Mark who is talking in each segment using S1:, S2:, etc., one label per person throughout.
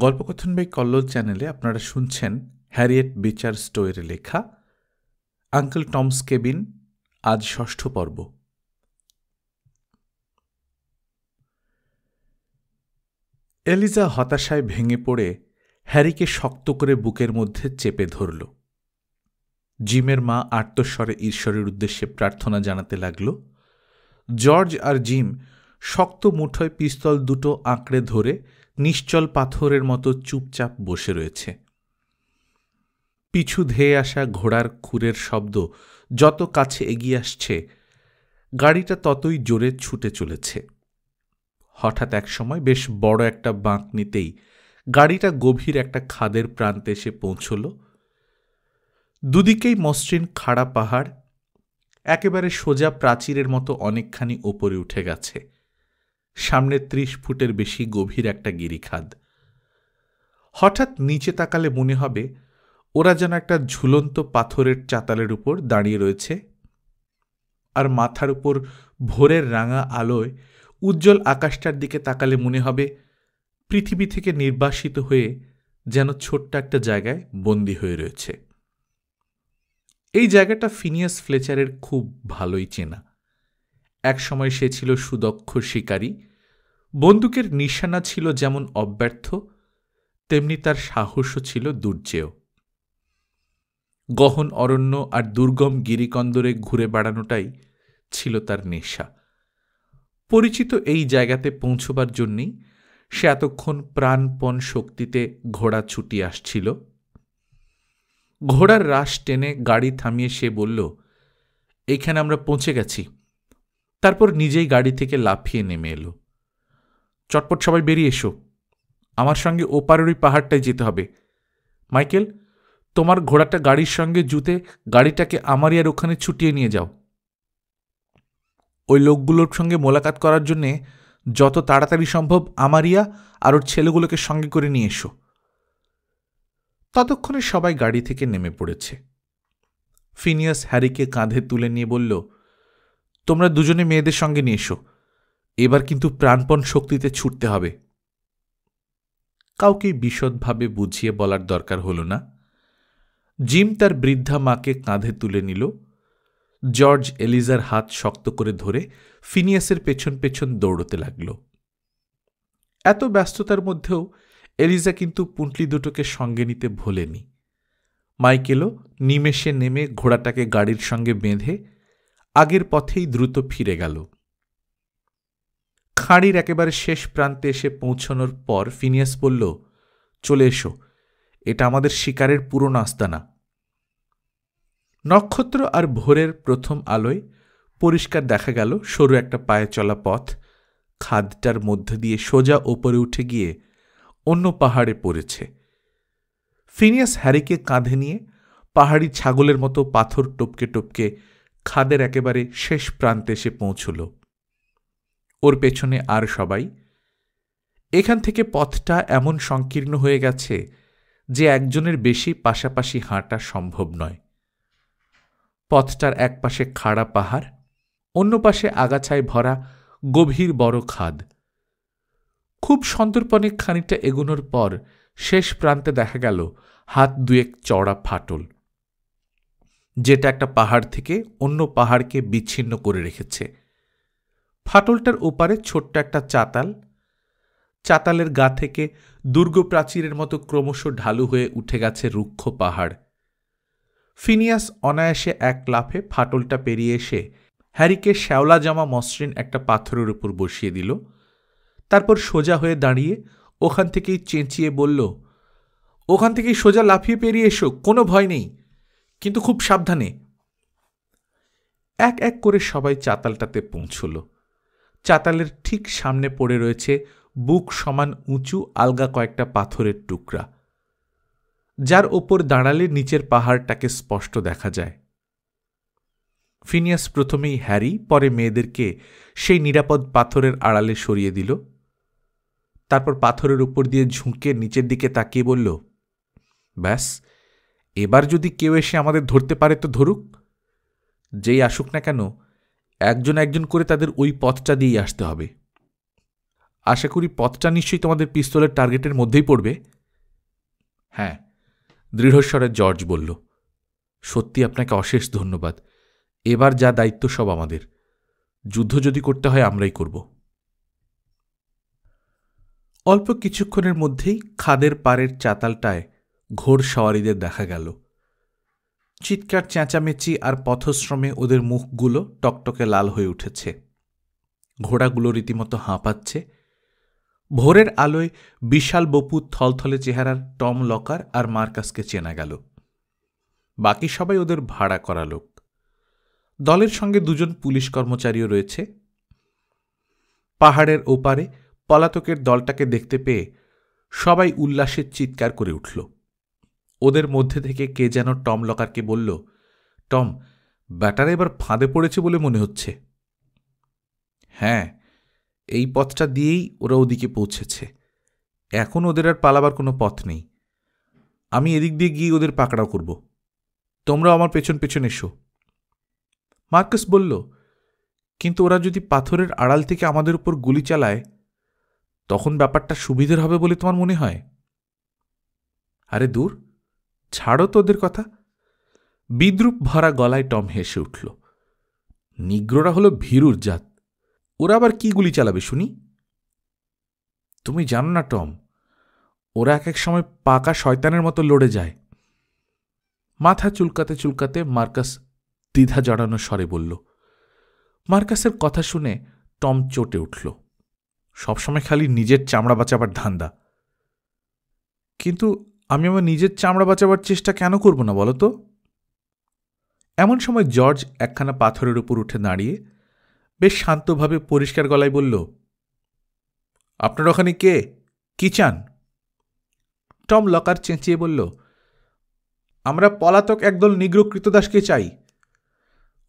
S1: গল্পকথন by Kallol চ্যানেলে আপনারা শুনছেন হ্যারিয়েট বিচার স্টোয়ের লেখা আঙ্কেল টমস কেবিন, আজ ৬ষ্ঠ পর্ব। এলিজা হতাশায় ভেঙে পড়ে হ্যারিকে শক্ত করে বুকের মধ্যে চেপে ধরল। জিমের মা আর্তস্বরে ঈশ্বরের উদ্দেশ্যে প্রার্থনা জানাতে লাগল। জর্জ আর জিম শক্ত মুঠোয় পিস্তল দুটো আঁকড়ে ধরে নিশ্চল পাথরের মতো চুপচাপ বসে রয়েছে। পিছু ধেয়ে আসা ঘোড়ার খুরের শব্দ যত কাছে এগিয়ে আসছে, গাড়িটা ততই জোরে ছুটে চলেছে। হঠাৎ একসময় বেশ বড় একটা বাঁক নিতেই গাড়িটা গভীর একটা খাদের প্রান্তে এসে পৌঁছল। দুদিকেই মসৃণ খাড়া পাহাড়, একেবারে সোজা প্রাচীরের মতো অনেকখানি ওপরে উঠে গেছে। সামনে ৩০ ফুটের বেশি গভীর একটা গিরিখাদ। হঠাৎ নিচে তাকালে মনে হবে ওরা যেন একটা ঝুলন্ত পাথরের চাতালের উপর দাঁড়িয়ে রয়েছে, আর মাথার উপর ভোরের রাঙা আলোয় উজ্জ্বল আকাশটার দিকে তাকালে মনে হবে পৃথিবী থেকে নির্বাসিত হয়ে যেন ছোট্ট একটা জায়গায় বন্দী হয়ে রয়েছে। এই জায়গাটা ফিনিয়াস ফ্লেচারের খুব ভালোই চেনা। একসময় সে ছিল সুদক্ষ শিকারী, বন্দুকের নিশানা ছিল যেমন অব্যর্থ, তেমনি তার সাহসও ছিল দুর্জেয়। গহন অরণ্য আর দুর্গম গিরিকন্দরে ঘুরে বেড়ানোটাই ছিল তার নেশা। পরিচিত এই জায়গাতে পৌঁছবার জন্যেই সে এতক্ষণ প্রাণপণ শক্তিতে ঘোড়া ছুটিয়ে আসছিল। ঘোড়ার রাশ টেনে গাড়ি থামিয়ে সে বলল, এইখানে আমরা পৌঁছে গেছি। তারপর নিজেই গাড়ি থেকে লাফিয়ে নেমে এলো। চটপট সবাই বেরিয়ে এসো, আমার সঙ্গে ওপারের ওই পাহাড়টায় যেতে হবে। মাইকেল, তোমার ঘোড়াটা গাড়ির সঙ্গে জুতে গাড়িটাকে আমারিয়ার ওখানে ছুটিয়ে নিয়ে যাও। ওই লোকগুলোর সঙ্গে মোলাকাত করার জন্যে যত তাড়াতাড়ি সম্ভব আমারিয়া আর ওর ছেলেগুলোকে সঙ্গে করে নিয়ে এসো। ততক্ষণে সবাই গাড়ি থেকে নেমে পড়েছে। ফিনিয়াস হ্যারিকে কাঁধে তুলে নিয়ে বলল, তোমরা দুজনে মেয়েদের সঙ্গে নিয়ে এসো, এবার কিন্তু প্রাণপণ শক্তিতে ছুটতে হবে। কাউকেই বিশদভাবে বুঝিয়ে বলার দরকার হল না। জিম তার বৃদ্ধা মাকে কাঁধে তুলে নিল। জর্জ এলিজার হাত শক্ত করে ধরে ফিনিয়াসের পেছন পেছন দৌড়তে লাগল। এত ব্যস্ততার মধ্যেও এলিজা কিন্তু পুঁটলি দুটোকে সঙ্গে নিতে ভোলেনি। মাইকেলও নিমেষে নেমে ঘোড়াটাকে গাড়ির সঙ্গে বেঁধে আগের পথেই দ্রুত ফিরে গেল। খাঁড়ির একেবারে শেষ প্রান্তে এসে পৌঁছানোর পর ফিনিয়াস বলল, চলে এসো, এটা আমাদের শিকারের পুরনো আস্তানা। নক্ষত্র আর ভোরের প্রথম আলোয় পরিষ্কার দেখা গেল সরু একটা পায়ে চলা পথ খাদটার মধ্যে দিয়ে সোজা ওপরে উঠে গিয়ে অন্য পাহাড়ে পড়েছে। ফিনিয়াস হ্যারিকে কাঁধে নিয়ে পাহাড়ি ছাগলের মতো পাথর টপকে টপকে খাদের একেবারে শেষ প্রান্তে এসে পৌঁছল। ওর পেছনে আর সবাই। এখান থেকে পথটা এমন সংকীর্ণ হয়ে গেছে যে একজনের বেশি পাশাপাশি হাঁটা সম্ভব নয়। পথটার এক পাশে খাড়া পাহাড়, অন্য পাশে আগাছায় ভরা গভীর বড় খাদ। খুব সন্তর্পণে খানিকটা এগোনোর পর শেষ প্রান্তে দেখা গেল হাত দুয়েক চওড়া ফাটল, যেটা একটা পাহাড় থেকে অন্য পাহাড়কে বিচ্ছিন্ন করে রেখেছে। ফাটলটার ওপারে ছোট্ট একটা চাতাল। চাতালের গা থেকে দুর্গ প্রাচীরের মতো ক্রমশ ঢালু হয়ে উঠে গেছে রুক্ষ পাহাড়। ফিনিয়াস অনায়াসে এক লাফে ফাটলটা পেরিয়ে এসে হ্যারিকে শ্যাওলা জামা মসৃণ একটা পাথরের উপর বসিয়ে দিল। তারপর সোজা হয়ে দাঁড়িয়ে ওখান থেকেই চেঁচিয়ে বলল, ওখান থেকেই সোজা লাফিয়ে পেরিয়ে এসো, কোনো ভয় নেই, কিন্তু খুব সাবধানে। এক এক করে সবাই চাতালটাতে পৌঁছল। চাতালের ঠিক সামনে পড়ে রয়েছে বুক সমান উঁচু আলগা কয়েকটা পাথরের টুকরা, যার ওপর দাঁড়ালে নিচের পাহাড়টাকে স্পষ্ট দেখা যায়। ফিনিয়াস প্রথমেই হ্যারি, পরে মেয়েদেরকে সেই নিরাপদ পাথরের আড়ালে সরিয়ে দিল। তারপর পাথরের উপর দিয়ে ঝুঁকে নিচের দিকে তাকিয়ে বলল, ব্যাস, এবার যদি কেউ এসে আমাদের ধরতে পারে তো ধরুক। যেই আসুক না কেন, একজন একজন করে তাদের ওই পথটা দিয়েই আসতে হবে। আশা করি পথটা নিশ্চয়ই তোমাদের পিস্তলের টার্গেটের মধ্যেই পড়বে। হ্যাঁ, দৃঢ়স্বরে জর্জ বলল। সত্যি আপনাকে অশেষ ধন্যবাদ। এবার যা দায়িত্ব সব আমাদের। যুদ্ধ যদি করতে হয় আমরাই করব। অল্প কিছুক্ষণের মধ্যেই খাদের পাড়ের চাতালটায় ঘোড়সওয়ারিদের দেখা গেল। চিৎকার, চেঁচামেচি আর পথশ্রমে ওদের মুখগুলো টকটকে লাল হয়ে উঠেছে। ঘোড়াগুলো রীতিমতো হাঁপাচ্ছে। ভোরের আলোয় বিশাল বপু থলথলে চেহারার টম লকার আর মার্কাসকে চেনা গেল। বাকি সবাই ওদের ভাড়া করা লোক। দলের সঙ্গে দুজন পুলিশ কর্মচারীও রয়েছে। পাহাড়ের ওপারে পলাতকের দলটাকে দেখতে পেয়ে সবাই উল্লাসের চিৎকার করে উঠল। ওদের মধ্যে থেকে কে যেন টম লকারকে বলল, টম, ব্যাটারা এবার ফাঁদে পড়েছে বলে মনে হচ্ছে। হ্যাঁ, এই পথটা দিয়েই ওরা ওদিকে পৌঁছেছে। এখন ওদের আর পালাবার কোনো পথ নেই। আমি এদিক দিয়ে গিয়ে ওদের পাকড়াও করব। তোমরা আমার পেছন পেছন এসো। মার্কাস বলল, কিন্তু ওরা যদি পাথরের আড়াল থেকে আমাদের উপর গুলি চালায় তখন ব্যাপারটা সুবিধের হবে বলে তোমার মনে হয়? আরে দূর, ছাড়ো তো ওদের কথা। বিদ্রুপ ভরা গলায় টম হেসে উঠল। নিগ্রোরা হলো ভীরুর জাত। ওরা আবার কি গুলি চালাবে শুনি? তুমি জানো না টম, ওরা এক এক সময় পাকা শয়তানের মতো লড়ে যায়। মাথা চুলকাতে চুলকাতে মার্কাস দ্বিধা জড়ানো স্বরে বলল। মার্কাসের কথা শুনে টম চটে উঠল। সবসময় খালি নিজের চামড়া বাঁচাবার ধান্দা। কিন্তু আমি আমার নিজের চামড়া বাঁচাবার চেষ্টা কেন করব না বলো তো? এমন সময় জর্জ একখানা পাথরের উপর উঠে দাঁড়িয়ে বেশ শান্তভাবে পরিষ্কার গলায় বলল, আপনার ওখানে কে? কি চান? টম লকার চেঁচিয়ে বলল, আমরা পলাতক একদল নিগ্রো কৃতদাসকে চাই।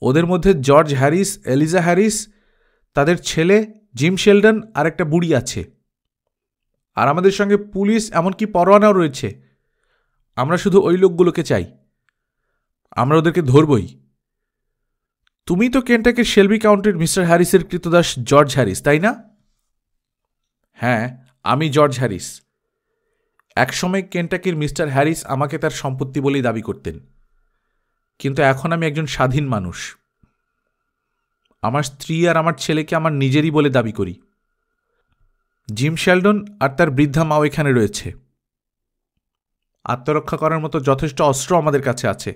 S1: ওদের মধ্যে জর্জ হ্যারিস, এলিজা হ্যারিস, তাদের ছেলে জিম শেলডন আর একটা বুড়ি আছে। আর আমাদের সঙ্গে পুলিশ, এমনকি পরোয়ানাও রয়েছে। আমরা শুধু ওই লোকগুলোকে চাই। আমরা ওদেরকে ধরবই। তুমি তো কেন্টাকের শেলবি কাউন্টির মিস্টার হ্যারিসের কৃতদাস জর্জ হ্যারিস, তাই না? হ্যাঁ, আমি জর্জ হ্যারিস। একসময় কেন্টাকির মিস্টার হ্যারিস আমাকে তার সম্পত্তি বলেই দাবি করতেন, কিন্তু এখন আমি একজন স্বাধীন মানুষ। আমার স্ত্রী আর আমার ছেলেকে আমার নিজেরই বলে দাবি করি। জিম শেলডন আর তার বৃদ্ধা মাও এখানে রয়েছে। আত্মরক্ষা করার মতো যথেষ্ট অস্ত্র আমাদের কাছে আছে।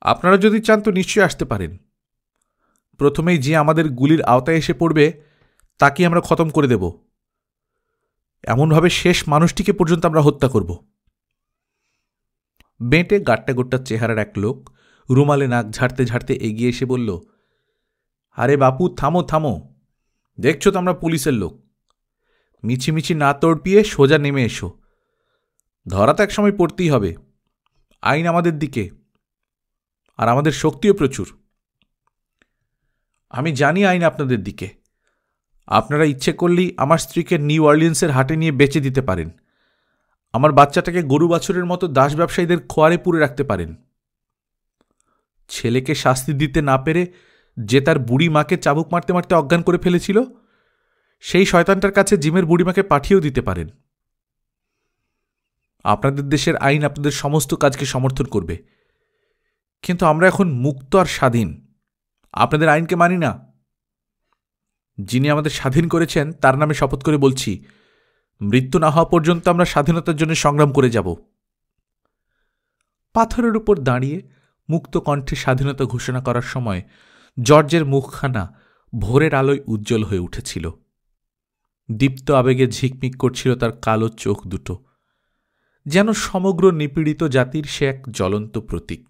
S1: আপনারা যদি চান তো নিশ্চয়ই আসতে পারেন। প্রথমেই যে আমাদের গুলির আওতায় এসে পড়বে তাকে আমরা খতম করে দেব। এমনভাবে শেষ মানুষটিকে পর্যন্ত আমরা হত্যা করব। বেঁটে গাট্টা গোট্টা চেহারার এক লোক রুমালে নাক ঝাড়তে ঝাড়তে এগিয়ে এসে বলল, আরে বাপু, থামো থামো, দেখছো তো আমরা পুলিশের লোক। মিছিমিছি না তড়পিয়ে সোজা নেমে এসো। ধরা তো এক সময় পড়তেই হবে। আইন আমাদের দিকে, আর আমাদের শক্তিও প্রচুর। আমি জানি আইন আপনাদের দিকে। আপনারা ইচ্ছে করলেই আমার স্ত্রীকে নিউ অর্লিয়েন্সের হাটে নিয়ে বেচে দিতে পারেন। আমার বাচ্চাটাকে গরু বাছুরের মতো দাস ব্যবসায়ীদের খোয়ারে পুরে রাখতে পারেন। ছেলেকে শাস্তি দিতে না পেরে যে তার বুড়ি মাকে চাবুক মারতে মারতে অজ্ঞান করে ফেলেছিল, সেই শয়তানটার কাছে জিমের বুড়িমাকে পাঠিয়েও দিতে পারেন। আপনাদের দেশের আইন আপনাদের সমস্ত কাজকে সমর্থন করবে। কিন্তু আমরা এখন মুক্ত আর স্বাধীন। আপনাদের আইনকে মানি না। যিনি আমাদের স্বাধীন করেছেন তার নামে শপথ করে বলছি, মৃত্যু না হওয়া পর্যন্ত আমরা স্বাধীনতার জন্য সংগ্রাম করে যাব। পাথরের উপর দাঁড়িয়ে মুক্ত কণ্ঠে স্বাধীনতা ঘোষণা করার সময় জর্জের মুখখানা ভোরের আলোয় উজ্জ্বল হয়ে উঠেছিল। দীপ্ত আবেগে ঝিকমিক করছিল তার কালো চোখ দুটো, যেন সমগ্র নিপীড়িত জাতির সে এক জ্বলন্ত প্রতীক।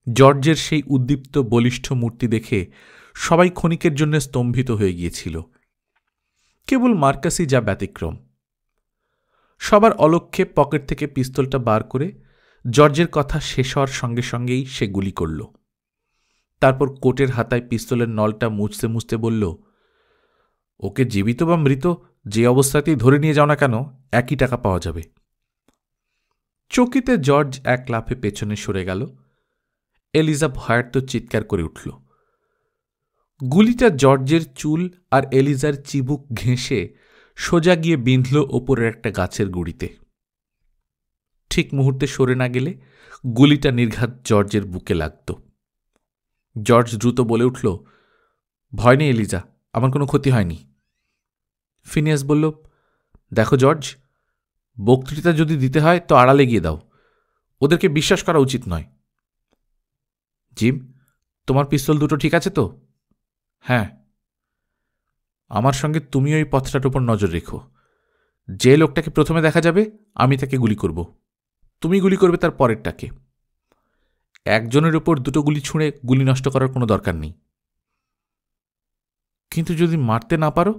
S1: জর্জের সেই উদ্দীপ্ত বলিষ্ঠ মূর্তি দেখে সবাই ক্ষণিকের জন্য স্তম্ভিত হয়ে গিয়েছিল। কেবল মার্কাসই যা ব্যতিক্রম। সবার অলক্ষ্যে পকেট থেকে পিস্তলটা বার করে জর্জের কথা শেষ হওয়ার সঙ্গে সঙ্গেই সে গুলি করল। তারপর কোটের হাতায় পিস্তলের নলটা মুছতে মুছতে বলল, ওকে জীবিত বা মৃত যে অবস্থাতেই ধরে নিয়ে যাও না কেন, একই টাকা পাওয়া যাবে। চকিতে জর্জ এক লাফে পেছনে সরে গেল। এলিজা ভয়ার্ত চিৎকার করে উঠল। গুলিটা জর্জের চুল আর এলিজার চিবুক ঘেঁষে সোজা গিয়ে বিঁধল ওপরের একটা গাছের গুঁড়িতে। ঠিক মুহূর্তে সরে না গেলে গুলিটা নির্ঘাত জর্জের বুকে লাগত। জর্জ দ্রুত বলে উঠল, ভয় নেই এলিজা, আমার কোনো ক্ষতি হয়নি। ফিনিয়াস বলল, দেখো জর্জ, বক্তৃতা যদি দিতে হয় তো আড়ালে গিয়ে দাও, ওদেরকে বিশ্বাস করা উচিত নয়। জিম, তোমার পিস্তল দুটো ঠিক আছে তো? হ্যাঁ। আমার সঙ্গে তুমি ওই পথটার উপর নজর রেখো। যে লোকটাকে প্রথমে দেখা যাবে আমি তাকে গুলি করব, তুমি গুলি করবে তার পরেরটাকে। একজনের ওপর দুটো গুলি ছুঁড়ে গুলি নষ্ট করার কোনো দরকার নেই। কিন্তু যদি মারতে না পারো?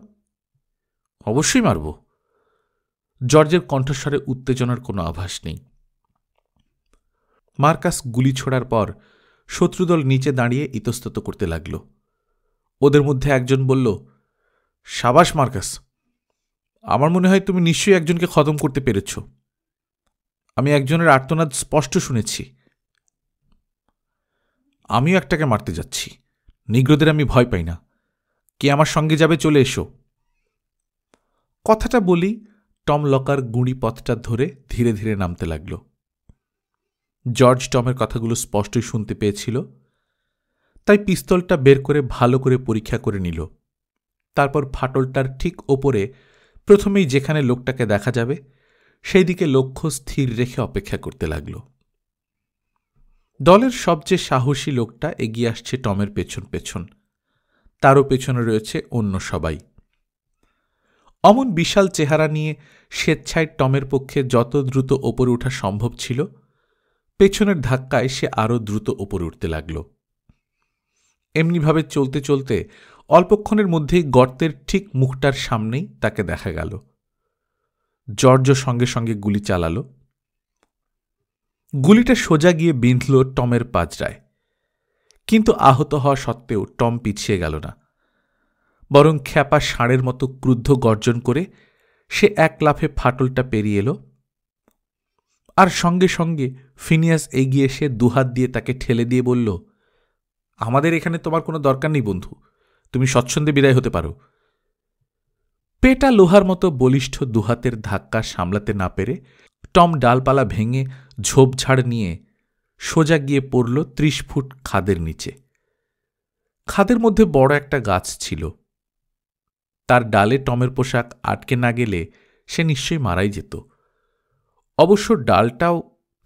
S1: অবশ্যই মারব। জর্জের কণ্ঠস্বরে উত্তেজনার কোনো আভাস নেই। মার্কাস গুলি ছোড়ার পর শত্রুদল নিচে দাঁড়িয়ে ইতস্তত করতে লাগল। ওদের মধ্যে একজন বলল, সাবাস মার্কাস, আমার মনে হয় তুমি নিশ্চয়ই একজনকে খতম করতে পেরেছ। আমি একজনের আর্তনাদ স্পষ্ট শুনেছি। আমিও একটাকে মারতে যাচ্ছি। নিগ্রোদের আমি ভয় পাই না। কে আমার সঙ্গে যাবে, চলে এসো। কথাটা বলি টম লকার গুঁড়ি পথটা ধরে ধীরে ধীরে নামতে লাগল। জর্জ টমের কথাগুলো স্পষ্টই শুনতে পেয়েছিল, তাই পিস্তলটা বের করে ভালো করে পরীক্ষা করে নিল। তারপর ফাটলটার ঠিক ওপরে প্রথমেই যেখানে লোকটাকে দেখা যাবে সেই দিকে লক্ষ্য স্থির রেখে অপেক্ষা করতে লাগল। দলের সবচেয়ে সাহসী লোকটা এগিয়ে আসছে টমের পেছন পেছন, তারও পেছনে রয়েছে অন্য সবাই। অমন বিশাল চেহারা নিয়ে স্বেচ্ছায় টমের পক্ষে যত দ্রুত ওপরে ওঠা সম্ভব ছিল, পেছনের ধাক্কায় সে আরও দ্রুত ওপরে উঠতে লাগল। এমনিভাবে চলতে চলতে অল্পক্ষণের মধ্যেই গর্তের ঠিক মুখটার সামনেই তাকে দেখা গেল। জর্জ সঙ্গে সঙ্গে গুলি চালাল। গুলিটা সোজা গিয়ে বিঁধল টমের পাজরায়, কিন্তু আহত হওয়া সত্ত্বেও টম পিছিয়ে গেল না, বরং খ্যাপা ষাঁড়ের মতো ক্রুদ্ধ গর্জন করে সে এক লাফে ফাটলটা পেরিয়ে এলো। আর সঙ্গে সঙ্গে ফিনিয়াস এগিয়ে এসে দুহাত দিয়ে তাকে ঠেলে দিয়ে বলল, আমাদের এখানে তোমার কোনো দরকার নেই বন্ধু, তুমি স্বচ্ছন্দে বিদায় হতে পারো। পেটা লোহার মতো বলিষ্ঠ দুহাতের ধাক্কা সামলাতে না পেরে টম ডালপালা ভেঙে ঝোপঝাড় নিয়ে সোজা গিয়ে পড়ল 30 ফুট খাদের নিচে। খাদের মধ্যে বড় একটা গাছ ছিল। তার ডালে টমের পোশাক আটকে না গেলে সে নিশ্চয়ই মারাই যেত। অবশ্য ডালটাও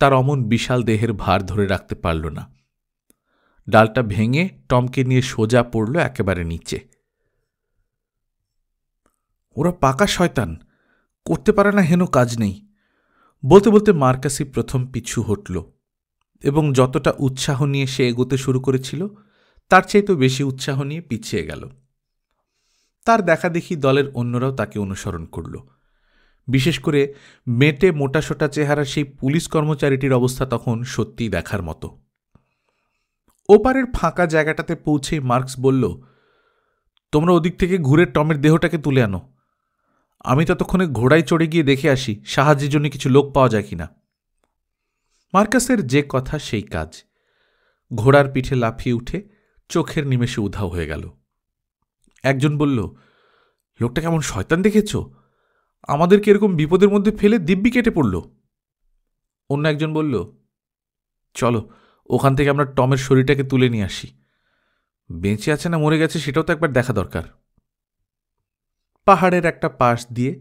S1: তার অমন বিশাল দেহের ভার ধরে রাখতে পারল না। ডালটা ভেঙে টমকে নিয়ে সোজা পড়ল একেবারে নিচে। ওরা পাকা শয়তান, করতে পারে না হেন কাজ নেই। বলতে বলতে মার্কাসই প্রথম পিছু হটল, এবং যতটা উৎসাহ নিয়ে সে এগোতে শুরু করেছিল তার চাইতেও বেশি উৎসাহ নিয়ে পিছিয়ে গেল। তার দেখা দেখি দলের অন্যরাও তাকে অনুসরণ করল। বিশেষ করে মেটে মোটাসোটা চেহারা সেই পুলিশ কর্মচারীটির অবস্থা তখন সত্যিই দেখার মতো। ওপারের ফাঁকা জায়গাটাতে পৌঁছেই মার্কস বলল, তোমরা ওদিক থেকে ঘুরে টমের দেহটাকে তুলে আনো। আমি ততক্ষণে ঘোড়ায় চড়ে গিয়ে দেখে আসি সাহায্যের জন্য কিছু লোক পাওয়া যায় কিনা। মার্কাসের যে কথা সেই কাজ। ঘোড়ার পিঠে লাফিয়ে উঠে চোখের নিমেষে উধাও হয়ে গেল। একজন বলল, লোকটা কেমন শয়তান দেখেছ, আমাদেরকে এরকম বিপদের মধ্যে ফেলে দিব্যি কেটে পড়ল। অন্য একজন বলল, চলো ওখান থেকে আমরা টমের শরীরটাকে তুলে নিয়ে আসি। বেঁচে আছে না মরে গেছে সেটাও তো একবার দেখা দরকার। পাহাড়ের একটা পাশ দিয়ে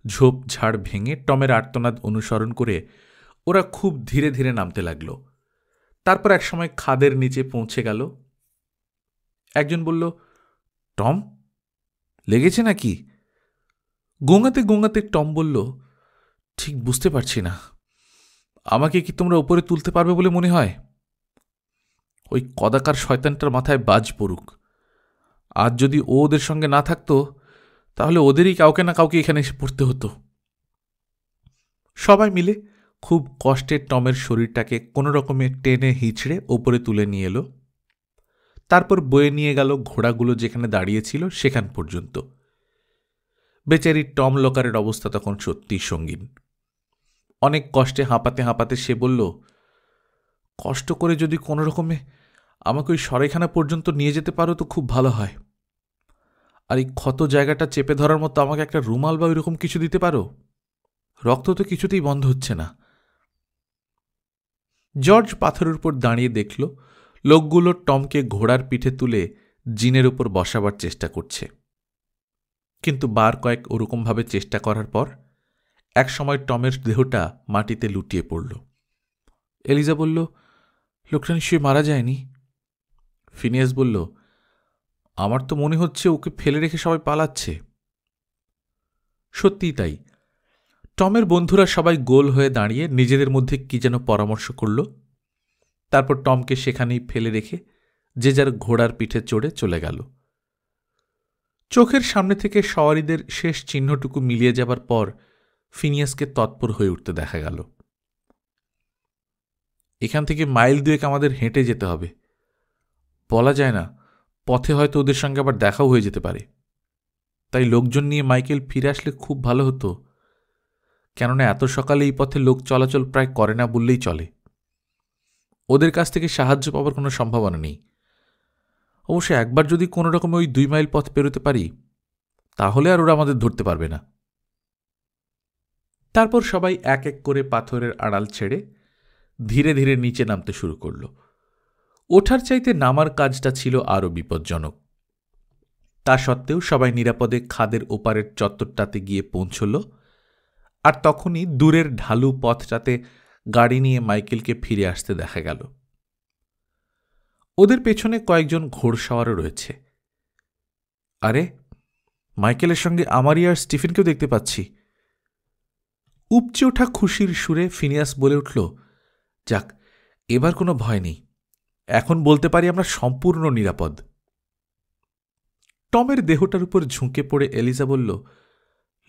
S1: ঝোপঝাড় ভেঙে টমের আর্তনাদ অনুসরণ করে ওরা খুব ধীরে ধীরে নামতে লাগল। তারপর একসময় খাদের নিচে পৌঁছে গেল। একজন বলল, টম, লেগেছে নাকি? গোঙাতে গোঙাতে টম বলল, ঠিক বুঝতে পারছি না। আমাকে কি তোমরা উপরে তুলতে পারবে বলে মনে হয়? ওই কদাকার শয়তানটার মাথায় বাজ পড়ুক। আজ যদি ও ওদের সঙ্গে না থাকতো তাহলে ওদেরই কাউকে না কাউকে এখানে এসে পড়তে হতো। সবাই মিলে খুব কষ্টে টমের শরীরটাকে কোনো রকমে টেনে হিঁচড়ে ওপরে তুলে নিয়ে এলো। তারপর বয়ে নিয়ে গেল ঘোড়াগুলো যেখানে দাঁড়িয়েছিল সেখান পর্যন্ত। বেচারি টম লকারের অবস্থা তখন সত্যিই সঙ্গীন। অনেক কষ্টে হাঁপাতে হাঁপাতে সে বলল, কষ্ট করে যদি কোনো রকমে আমাকে ওই সরাইখানা পর্যন্ত নিয়ে যেতে পারো তো খুব ভালো হয়। আর এই ক্ষত জায়গাটা চেপে ধরার মতো আমাকে একটা রুমাল বা ওইরকম কিছু দিতে পারো? রক্ত তো কিছুতেই বন্ধ হচ্ছে না। জর্জ পাথরের উপর দাঁড়িয়ে দেখল লোকগুলো টমকে ঘোড়ার পিঠে তুলে জিনের উপর বসাবার চেষ্টা করছে, কিন্তু বার কয়েক ওরকমভাবে চেষ্টা করার পর একসময় টমের দেহটা মাটিতে লুটিয়ে পড়ল। এলিজা বলল, লোকটা নিশ্চয়ই মারা যায়নি। ফিনিয়াস বলল, আমার তো মনে হচ্ছে ওকে ফেলে রেখে সবাই পালাচ্ছে। সত্যিই তাই। টমের বন্ধুরা সবাই গোল হয়ে দাঁড়িয়ে নিজেদের মধ্যে কি যেন পরামর্শ করল। তারপর টমকে সেখানেই ফেলে রেখে যে যার ঘোড়ার পিঠে চড়ে চলে গেল। চোখের সামনে থেকে সওয়ারিদের শেষ চিহ্নটুকু মিলিয়ে যাবার পর ফিনিয়াসকে তৎপর হয়ে উঠতে দেখা গেল। এখান থেকে মাইল দুয়েক আমাদের হেঁটে যেতে হবে। বলা যায় না, পথে হয়তো ওদের সঙ্গে আবার দেখাও হয়ে যেতে পারে। তাই লোকজন নিয়ে মাইকেল ফিরে আসলে খুব ভালো হতো, কেননা এত সকালে এই পথে লোক চলাচল প্রায় করে না বললেই চলে। ওদের কাছ থেকে সাহায্য পাবার কোনো সম্ভাবনা নেই। অবশ্য একবার যদি কোনো রকমে ওই 2 মাইল পথ পেরোতে পারি, তাহলে আর ওরা আমাদের ধরতে পারবে না। তারপর সবাই এক এক করে পাথরের আড়াল ছেড়ে ধীরে ধীরে নিচে নামতে শুরু করল। ওঠার চাইতে নামার কাজটা ছিল আরও বিপজ্জনক। তা সত্ত্বেও সবাই নিরাপদে খাদের ওপারের চত্বরটাতে গিয়ে পৌঁছল, আর তখনই দূরের ঢালু পথটাতে গাড়ি নিয়ে মাইকেলকে ফিরে আসতে দেখা গেল। ওদের পেছনে কয়েকজন ঘোড়সাওয়ারও রয়েছে। আরে, মাইকেলের সঙ্গে আমারই আর স্টিফেনকেও দেখতে পাচ্ছি। উপচে ওঠা খুশির সুরে ফিনিয়াস বলে উঠল, যাক, এবার কোনো ভয় নেই। এখন বলতে পারি আমরা সম্পূর্ণ নিরাপদ। টমের দেহটার উপর ঝুঁকে পড়ে এলিজা বলল,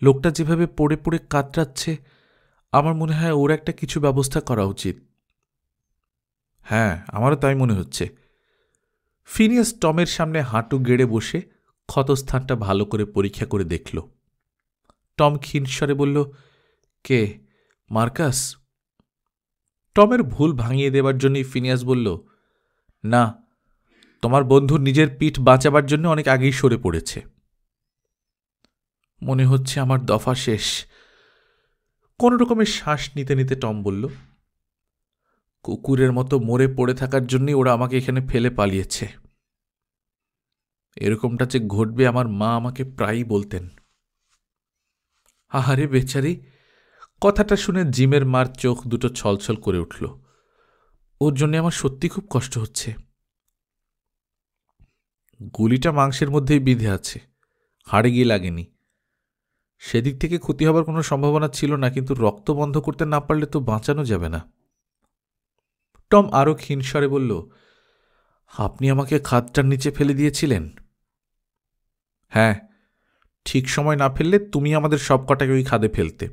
S1: লোকটা যেভাবে পড়ে পড়ে কাতরাচ্ছে, আমার মনে হয় ওর একটা কিছু ব্যবস্থা করা উচিত। হ্যাঁ, আমারও তাই মনে হচ্ছে। ফিনিয়াস টমের সামনে হাঁটু গেড়ে বসে ক্ষতস্থানটা ভালো করে পরীক্ষা করে দেখল। টম ক্ষীণস্বরে বলল, কে, মার্কাস? টমের ভুল ভাঙিয়ে দেবার জন্যই ফিনিয়াস বলল, না, তোমার বন্ধু নিজের পিঠ বাঁচাবার জন্য অনেক আগেই সরে পড়েছে। মনে হচ্ছে আমার দফা শেষ। কোন রকমের শ্বাস নিতে নিতে টম বলল, কুকুরের মতো মরে পড়ে থাকার জন্যই ওরা আমাকে এখানে ফেলে পালিয়েছে। এরকমটা যে ঘটবে আমার মা আমাকে প্রায়ই বলতেন। আহারে বেচারি! কথাটা শুনে জিমের মার চোখ দুটো ছলছল করে উঠল। ওর জন্য আমার সত্যি খুব কষ্ট হচ্ছে। গুলিটা মাংসের মধ্যেই বিঁধে আছে, হাড়ে গিয়ে লাগেনি। সেদিক থেকে ক্ষতি হবার কোনো সম্ভাবনা ছিল না, কিন্তু রক্ত বন্ধ করতে না পারলে তো বাঁচানো যাবে না। টম আরও ক্ষীণস্বরে বলল, আপনি আমাকে খাদটার নিচে ফেলে দিয়েছিলেন? হ্যাঁ, ঠিক সময় না ফেললে তুমি আমাদের সব কটাকে ওই খাদে ফেলতে।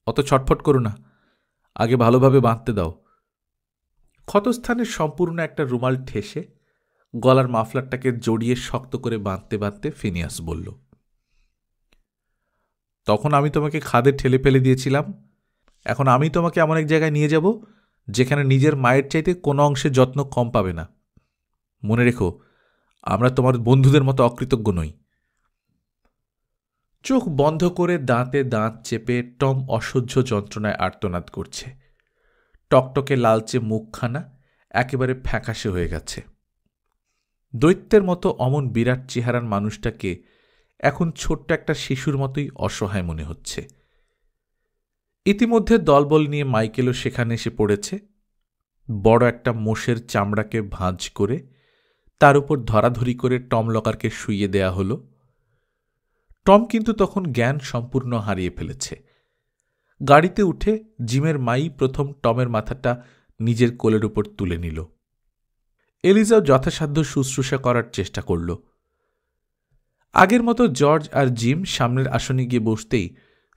S1: অত ছটফট করো না, আগে ভালোভাবে বাঁধতে দাও। ক্ষতস্থানে সম্পূর্ণ একটা রুমাল ঠেসে গলার মাফলারটাকে জড়িয়ে শক্ত করে বাঁধতে বাঁধতে ফিনিয়াস বলল, তখন আমি তোমাকে খাদে ঠেলে ফেলে দিয়েছিলাম। এখন আমি তোমাকে এমন এক জায়গায় নিয়ে যাব যেখানে নিজের মায়ের চাইতে কোনো অংশে যত্ন কম পাবে না। মনে রেখো, আমরা তোমার বন্ধুদের মতো অকৃতজ্ঞ নই। চোখ বন্ধ করে দাঁতে দাঁত চেপে টম অসহ্য যন্ত্রণায় আর্তনাদ করছে। টকটকে লালচে মুখখানা একেবারে ফ্যাকাশে হয়ে গেছে। দৈত্যের মতো অমন বিরাট চেহারার মানুষটাকে এখন ছোট্ট একটা শিশুর মতোই অসহায় মনে হচ্ছে। ইতিমধ্যে দলবল নিয়ে মাইকেলও সেখানে এসে পড়েছে। বড় একটা মোষের চামড়াকে ভাঁজ করে তার উপর ধরাধরি করে টম লকারকে শুইয়ে দেয়া হল। টম কিন্তু তখন জ্ঞান সম্পূর্ণ হারিয়ে ফেলেছে। গাড়িতে উঠে জিমের মাই প্রথম টমের মাথাটা নিজের কোলের উপর তুলে নিল। এলিজাও যথাসাধ্য শুশ্রূষা করার চেষ্টা করল। আগের মতো জর্জ আর জিম সামনের আসনে গিয়ে বসতেই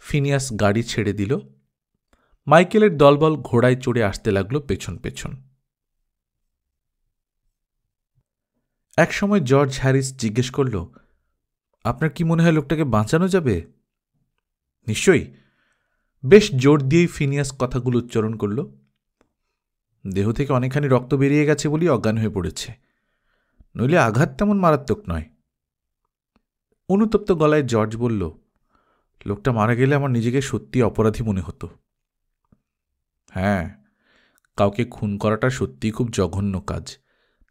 S1: ফিনিয়াস গাড়ি ছেড়ে দিল। মাইকেলের দলবল ঘোড়ায় চড়ে আসতে লাগল পেছন পেছন। একসময় জর্জ হ্যারিস জিজ্ঞেস করল, আপনার কি মনে হয় লোকটাকে বাঁচানো যাবে? নিশ্চয়ই। বেশ জোর দিয়েই ফিনিয়াস কথাগুলো উচ্চারণ করল। দেহ থেকে অনেকখানি রক্ত বেরিয়ে গেছে বলেই অজ্ঞান হয়ে পড়েছে, নইলে আঘাত তেমন মারাত্মক নয়। অনুতপ্ত গলায় জর্জ বলল, লোকটা মারা গেলে আমার নিজেকে সত্যি অপরাধী মনে হতো। হ্যাঁ, কাউকে খুন করাটা সত্যিই খুব জঘন্য কাজ,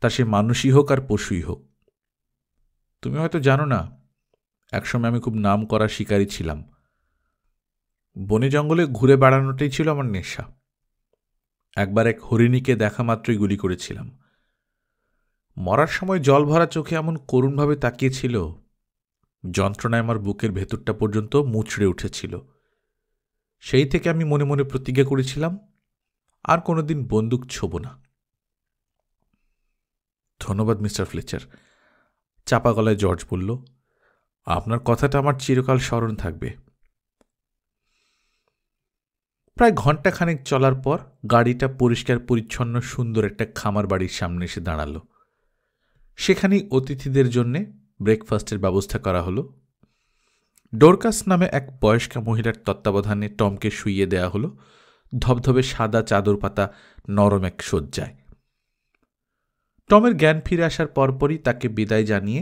S1: তা সে মানুষই হোক আর পশুই হোক। তুমি হয়তো জানো না, একসময় আমি খুব নাম করা শিকারী ছিলাম। বনে জঙ্গলে ঘুরে বেড়ানোটাই ছিল আমার নেশা। একবার এক হরিণীকে দেখা মাত্রই গুলি করেছিলাম। মরার সময় জল ভরা চোখে এমন করুণভাবে তাকিয়েছিল, যন্ত্রণায় আমার বুকের ভেতরটা পর্যন্ত মুচড়ে উঠেছিল। সেই থেকে আমি মনে মনে প্রতিজ্ঞা করেছিলাম, আর কোনোদিন বন্দুক ছোব না। ধন্যবাদ মিস্টার ফ্লেচার, চাপা গলায় জর্জ বলল। আপনার কথাটা আমার চিরকাল স্মরণ থাকবে। প্রায় ঘণ্টাখানেক চলার পর গাড়িটা পরিষ্কার পরিচ্ছন্ন সুন্দর একটা খামার বাড়ির সামনে এসে দাঁড়াল। সেখানেই অতিথিদের জন্যে ব্রেকফাস্টের ব্যবস্থা করা হলো। ডোরকাস নামে এক বয়স্কা মহিলার তত্ত্বাবধানে টমকে শুইয়ে দেয়া হলো ধবধবে সাদা চাদর পাতা নরম এক শয্যায়। টমের জ্ঞান ফিরে আসার পরপরই তাকে বিদায় জানিয়ে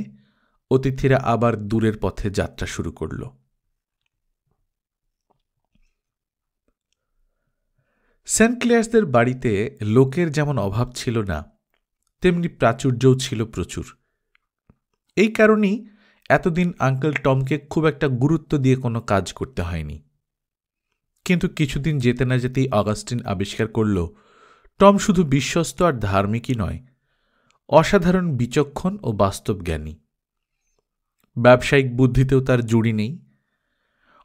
S1: অতিথিরা আবার দূরের পথে যাত্রা শুরু করল। সেন্ট ক্লেয়ার্সদের বাড়িতে লোকের যেমন অভাব ছিল না, তেমনি প্রাচুর্যও ছিল প্রচুর। এই কারণেই এতদিন আঙ্কেল টমকে খুব একটা গুরুত্ব দিয়ে কোনো কাজ করতে হয়নি। কিন্তু কিছুদিন যেতে না যেতেই অগাস্টিন আবিষ্কার করল, টম শুধু বিশ্বস্ত আর ধার্মিকই নয়, অসাধারণ বিচক্ষণ ও বাস্তবজ্ঞানী। ব্যবসায়িক বুদ্ধিতেও তার জুড়ি নেই।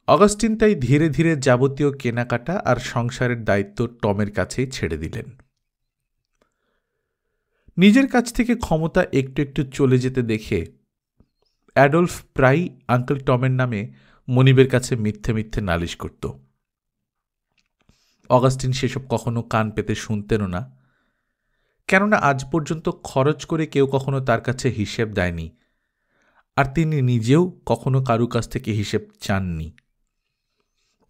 S1: অগাস্টিন তাই ধীরে ধীরে যাবতীয় কেনাকাটা আর সংসারের দায়িত্ব টমের কাছেই ছেড়ে দিলেন। নিজের কাছ থেকে ক্ষমতা একটু একটু চলে যেতে দেখে অ্যাডলফ প্রায়ই আঙ্কেল টমের নামে মনিবের কাছে মিথ্যে মিথ্যে নালিশ করত। অগাস্টিন সেসব কখনো কান পেতে শুনতেনও না, কেননা আজ পর্যন্ত খরচ করে কেউ কখনো তার কাছে হিসেব দেয়নি, আর তিনি নিজেও কখনো কারু কাছ থেকে হিসেব চাননি।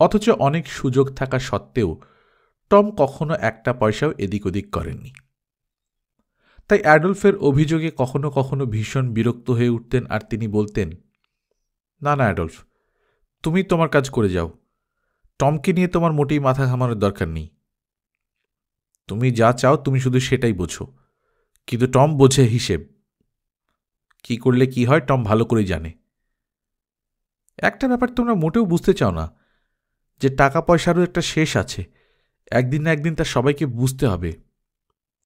S1: অথচ অনেক সুযোগ থাকা সত্ত্বেও টম কখনো একটা পয়সাও এদিক ওদিক করেননি। তাই অ্যাডলফের অভিযোগে কখনো কখনো ভীষণ বিরক্ত হয়ে উঠতেন, আর তিনি বলতেন, না না অ্যাডলফ, তুমি তোমার কাজ করে যাও, টমকে নিয়ে তোমার মোটেই মাথা ঘামানোর দরকার নেই। তুমি যা চাও তুমি শুধু সেটাই বোঝো, কিন্তু টম বোঝে হিসেব। কি করলে কি হয় টম ভালো করেই জানে। একটা ব্যাপার তোমরা মোটেও বুঝতে চাও না, যে টাকা পয়সারও একটা শেষ আছে, একদিন না একদিন তা সবাইকে বুঝতে হবে।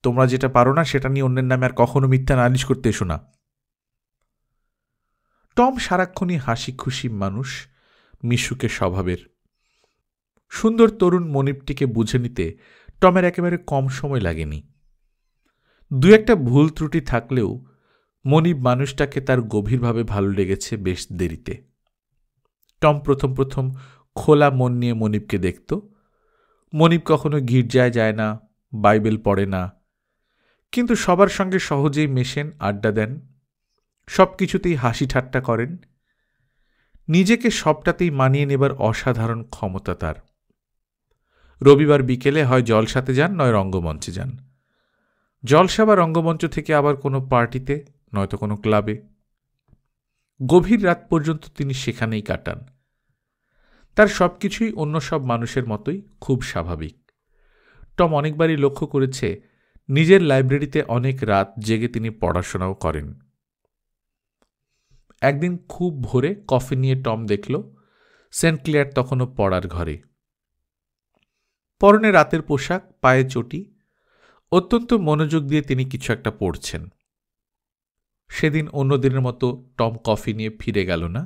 S1: তোমরা যেটা পারো না সেটা নিয়ে অন্যের নামে আর কখনো মিথ্যা নালিশ করতে এসো না। টম সারাক্ষণই হাসি খুশি মানুষ, মিশুকে স্বভাবের। সুন্দর তরুণ মনিবটিকে বুঝে নিতে টমের একেবারে কম সময় লাগেনি। দু একটা ভুল ত্রুটি থাকলেও মনিব মানুষটাকে তার গভীরভাবে ভালো লেগেছে বেশ দেরিতে। টম প্রথম প্রথম খোলা মন নিয়ে মনিবকে দেখত। মনিব কখনো গির্জায় যায় না, বাইবেল পড়ে না, কিন্তু সবার সঙ্গে সহজেই মেশেন, আড্ডা দেন, সব কিছুতেই হাসি ঠাট্টা করেন। নিজেকে সবটাতেই মানিয়ে নেবার অসাধারণ ক্ষমতা তার। রবিবার বিকেলে হয় জলসাতে যান, নয় রঙ্গমঞ্চে যান। জলসা বা রঙ্গমঞ্চ থেকে আবার কোনো পার্টিতে, নয়তো কোনো ক্লাবে। গভীর রাত পর্যন্ত তিনি সেখানেই কাটান। তার সব কিছুই অন্য সব মানুষের মতোই খুব স্বাভাবিক। টম অনেকবারই লক্ষ্য করেছে, নিজের লাইব্রেরিতে অনেক রাত জেগে তিনি পড়াশোনাও করেন। একদিন খুব ভোরে কফি নিয়ে টম দেখল সেন্ট ক্লেয়ার তখনও পড়ার ঘরে। পরনে রাতের পোশাক, পায়ে চটি, অত্যন্ত মনোযোগ দিয়ে তিনি কিছু একটা পড়ছেন। সেদিন অন্য দিনের মতো টম কফি নিয়ে ফিরে গেল না,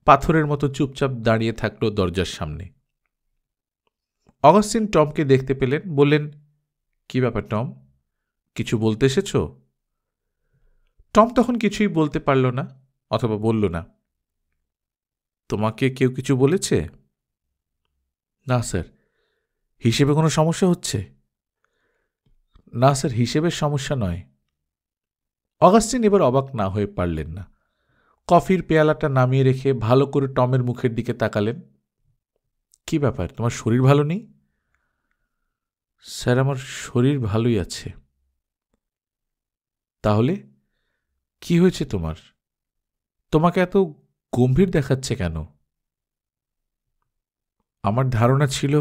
S1: পাথরের মতো চুপচাপ দাঁড়িয়ে থাকল দরজার সামনে। অগাস্টিন টমকে দেখতে পেলেন, বললেন, কি ব্যাপার টম, কিছু বলতে এসেছ? টম তখন কিছুই বলতে পারল না, অথবা বলল না। তোমাকে কেউ কিছু বলেছে? না স্যার। হিসেবে কোনো সমস্যা হচ্ছে? না স্যার, হিসেবের সমস্যা নয়। অগাস্টিন এবার অবাক না হয়ে পারলেন না। কফির পেয়ালাটা নামিয়ে রেখে ভালো করে টমের মুখের দিকে তাকালেন। কি ব্যাপার, তোমার শরীর ভালো নেই? স্যার, আমার শরীর ভালোই আছে। তাহলে কি হয়েছে তোমার? তোমাকে এত গম্ভীর দেখাচ্ছে কেন? আমার ধারণা ছিল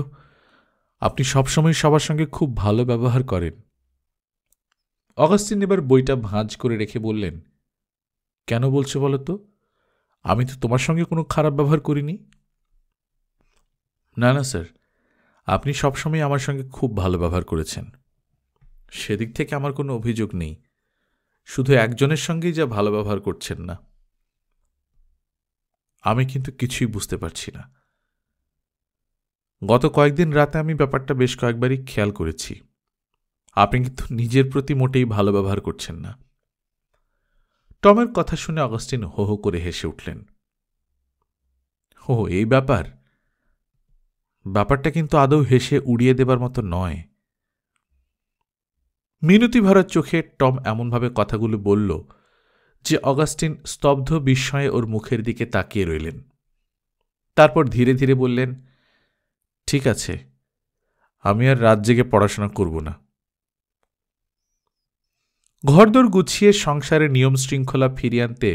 S1: আপনি সবসময় সবার সঙ্গে খুব ভালো ব্যবহার করেন। অগাস্টিন এবার বইটা ভাঁজ করে রেখে বললেন, কেন বলছো বলো তো? আমি তো তোমার সঙ্গে কোনো খারাপ ব্যবহার করিনি। না না স্যার, আপনি সবসময় আমার সঙ্গে খুব ভালো ব্যবহার করেছেন, সেদিক থেকে আমার কোনো অভিযোগ নেই। শুধু একজনের সঙ্গেই যা ভালো ব্যবহার করছেন না। আমি কিন্তু কিছুই বুঝতে পারছি না। গত কয়েকদিন রাতে আমি ব্যাপারটা বেশ কয়েকবারই খেয়াল করেছি। আপনি কিন্তু নিজের প্রতি মোটেই ভালো ব্যবহার করছেন না। টমের কথা শুনে অগাস্টিন হো হো করে হেসে উঠলেন। এই ব্যাপারটা কিন্তু আদৌ হেসে উড়িয়ে দেবার মতো নয়। মিনতি ভরা চোখে টম এমনভাবে কথাগুলো বলল যে অগাস্টিন স্তব্ধ বিস্ময়ে ওর মুখের দিকে তাকিয়ে রইলেন। তারপর ধীরে ধীরে বললেন, ঠিক আছে, আমি আর রাত জেগে পড়াশোনা করব না। ঘরদোর গুছিয়ে সংসারের নিয়ম শৃঙ্খলা ফিরিয়ে আনতে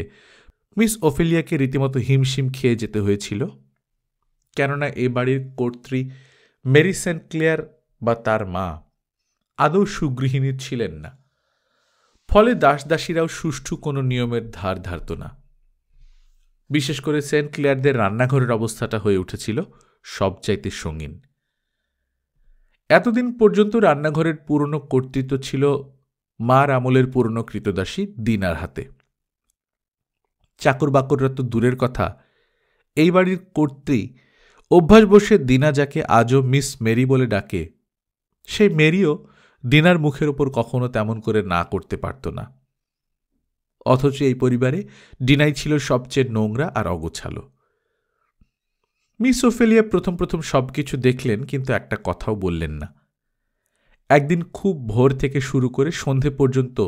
S1: মিস ওফেলিয়াকে রীতিমতো হিমশিম খেয়ে যেতে হয়েছিল, কেননা এ বাড়ির কর্ত্রী মেরি সেন্ট ক্লেয়ার বা তার মা আদৌ সুগৃহিণী ছিলেন না। ফলে দাসদাসীরাও সুষ্ঠু কোনো নিয়মের ধার ধারত না। বিশেষ করে সেন্ট ক্লেয়ারদের রান্নাঘরের অবস্থাটা হয়ে উঠেছিল সবচাইতে সঙ্গীন। এতদিন পর্যন্ত রান্নাঘরের পুরনো কর্তৃত্ব ছিল মার আমলের পুরনো কৃতদাসী দিনার হাতে। চাকর বাকররা তো দূরের কথা, এই বাড়ির কর্ত্রী অভ্যাসবশে দিনা যাকে আজও মিস মেরি বলে ডাকে, সেই মেরিও দিনার মুখের ওপর কখনো তেমন করে না করতে পারত না। অথচ এই পরিবারে ডিনাই ছিল সবচেয়ে নোংরা আর অগোছালো। মিস ওফেলিয়া প্রথম প্রথম সবকিছু দেখলেন, কিন্তু একটা কথাও বললেন না। একদিন খুব ভোর থেকে শুরু করে সন্ধে পর্যন্ত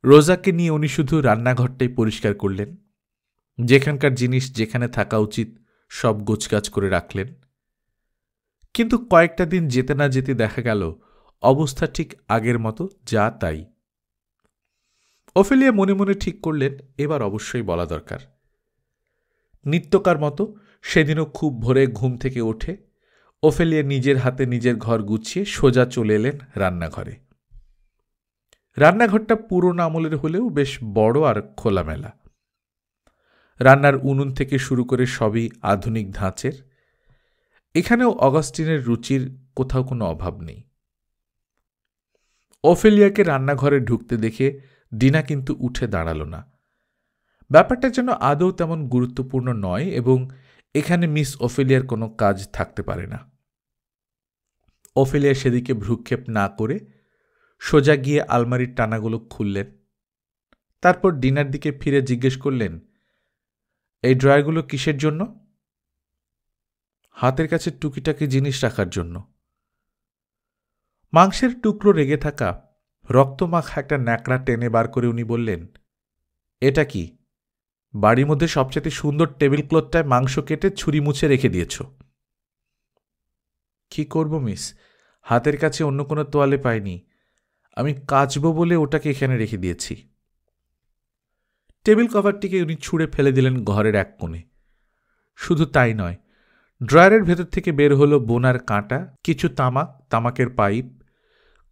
S1: রোজাকে নিয়ে উনি শুধু রান্নাঘরটাই পরিষ্কার করলেন। যেখানকার জিনিস যেখানে থাকা উচিত সব গোছগাছ করে রাখলেন। কিন্তু কয়েকটা দিন যেতে না যেতে দেখা গেল অবস্থা ঠিক আগের মতো যা তাই। ওফেলিয়া মনে মনে ঠিক করলেন এবার অবশ্যই বলা দরকার। নিত্যকার মতো সেদিনও খুব ভোরে ঘুম থেকে ওঠে ওফেলিয়া নিজের হাতে নিজের ঘর গুছিয়ে সোজা চলে এলেন রান্নাঘরে। রান্নাঘরটা পুরনো আমলের হলেও বেশ বড় আর খোলামেলা। রান্নার উনুন থেকে শুরু করে সবই আধুনিক ধাঁচের। এখানেও অগাস্টিনের রুচির কোথাও কোনো অভাব নেই। ওফেলিয়াকে রান্নাঘরে ঢুকতে দেখে ডিনা কিন্তু উঠে দাঁড়াল না। ব্যাপারটা যেন আদৌ তেমন গুরুত্বপূর্ণ নয় এবং এখানে মিস ওফেলিয়ার কোনো কাজ থাকতে পারে না। ওফেলিয়া সেদিকে ভ্রুক্ষেপ না করে সোজা গিয়ে আলমারির টানাগুলো খুললেন। তারপর ডিনার দিকে ফিরে জিজ্ঞেস করলেন, এই ড্রয়ারগুলো কিসের জন্য? হাতের কাছে টুকিটাকি জিনিস রাখার জন্য। মাংসের টুকরো রেগে থাকা রক্তমাখা একটা ন্যাকড়া টেনে বার করে উনি বললেন, এটা কি? বাড়ির মধ্যে সবচেয়ে সুন্দর টেবিল ক্লথটায় মাংস কেটে ছুরি মুছে রেখে দিয়েছ। কি করব মিস, হাতের কাছে অন্য কোনো তোয়ালে পাইনি, আমি কাচব বলে ওটাকে এখানে রেখে দিয়েছি। টেবিল কভারটিকে উনি ছুঁড়ে ফেলে দিলেন ঘরের এক কোণে। শুধু তাই নয়, ড্রয়ারের ভেতর থেকে বের হলো বোনার কাঁটা, কিছু তামাক, তামাকের পাইপ,